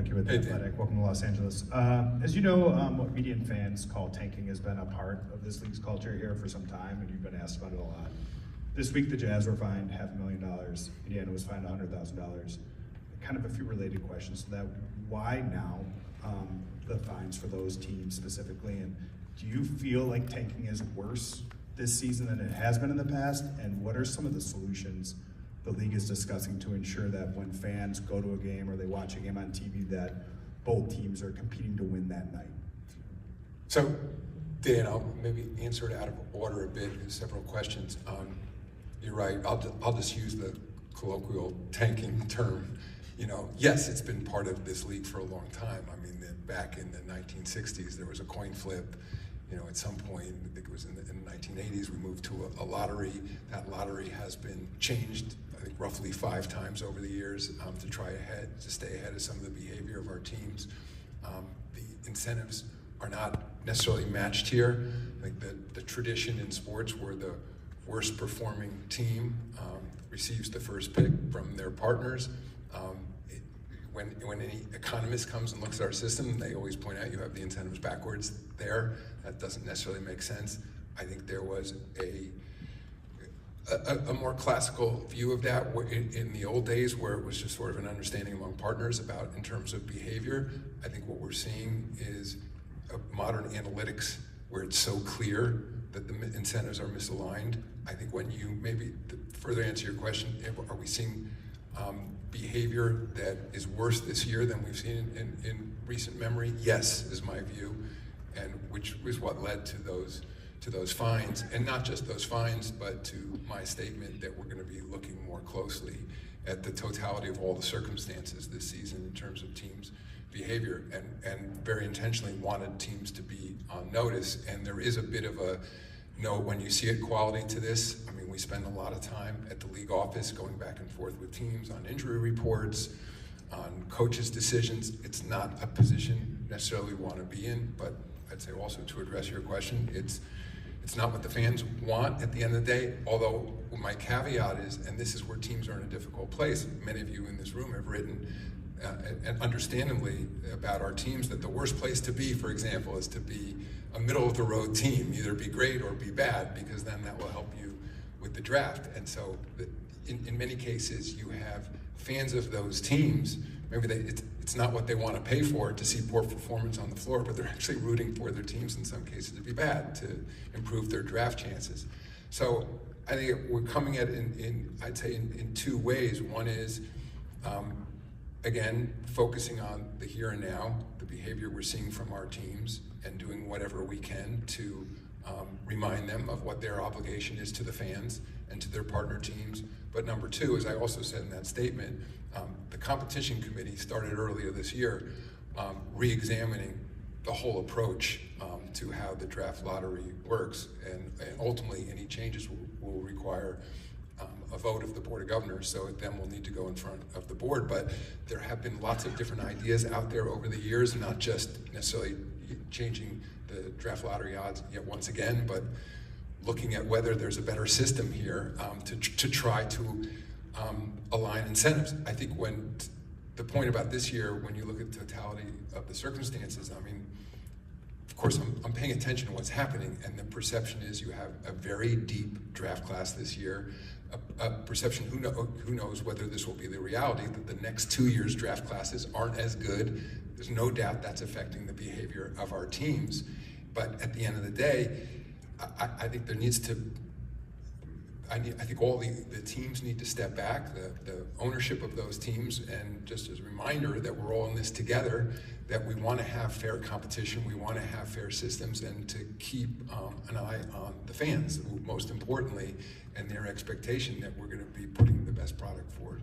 Hickey with The Hey, Athletic. Welcome to Los Angeles. As you know, what media and fans call tanking has been a part of this league's culture here for some time, and you've been asked about it a lot. This week, the Jazz were fined $500,000. Indiana was fined $100,000. Kind of a few related questions to that. Why now the fines for those teams specifically? And do you feel like tanking is worse this season than it has been in the past? And what are some of the solutions the league is discussing to ensure that when fans go to a game or they watch a game on TV, that both teams are competing to win that night? So, Dan, I'll maybe answer it out of order a bit. There's several questions. You're right. I'll just use the colloquial tanking term. You know, yes, it's been part of this league for a long time. I mean, back in the 1960s, there was a coin flip. You know, at some point, I think it was in the 1980s, we moved to a lottery. That lottery has been changed, I think, roughly 5 times over the years to stay ahead of some of the behavior of our teams. The incentives are not necessarily matched here. I think the tradition in sports where the worst performing team receives the first pick from their partners. When any economist comes and looks at our system, they always point out you have the incentives backwards there. That doesn't necessarily make sense. I think there was a more classical view of that in the old days, where it was just sort of an understanding among partners about in terms of behavior. I think what we're seeing is a modern analytics where it's so clear that the incentives are misaligned. I think when you maybe to further answer your question, are we seeing behavior that is worse this year than we've seen in recent memory? Yes, is my view, and which was what led to those fines, and not just those fines, but to my statement that we're going to be looking more closely at the totality of all the circumstances this season in terms of teams' behavior, and very intentionally wanted teams to be on notice. And there is a bit of a note when you see it quality to this. I mean, we spend a lot of time at the league office going back and forth with teams on injury reports, on coaches' decisions. It's not a position necessarily we want to be in, but I'd say also to address your question, it's not what the fans want at the end of the day, although my caveat is, and this is where teams are in a difficult place, many of you in this room have written, and understandably, about our teams, that the worst place to be, for example, is to be a middle-of-the-road team, either be great or be bad, because then that will help you with the draft. And so in many cases, you have fans of those teams, maybe it's not what they want to pay for to see poor performance on the floor, but they're actually rooting for their teams in some cases to be bad, to improve their draft chances. So I think we're coming at it I'd say in 2 ways. One is, again, focusing on the here and now, the behavior we're seeing from our teams, and doing whatever we can to remind them of what their obligation is to the fans and to their partner teams. But number 2, as I also said in that statement, the competition committee started earlier this year re-examining the whole approach to how the draft lottery works, and ultimately any changes will require a vote of the Board of Governors, so then we'll need to go in front of the board. But there have been lots of different ideas out there over the years, not just necessarily changing the draft lottery odds yet once again, but looking at whether there's a better system here to try to align incentives. I think when the point about this year, when you look at the totality of the circumstances, I mean, of course, I'm paying attention to what's happening, and the perception is you have a very deep draft class this year. A perception, who knows whether this will be the reality, that the next 2 years' draft classes aren't as good. There's no doubt that's affecting the behavior of our teams. But at the end of the day, I think there needs to, I think all the teams need to step back, the ownership of those teams, and just as a reminder that we're all in this together, that we want to have fair competition, we want to have fair systems, and to keep an eye on the fans, most importantly, and their expectation that we're going to be putting the best product forward.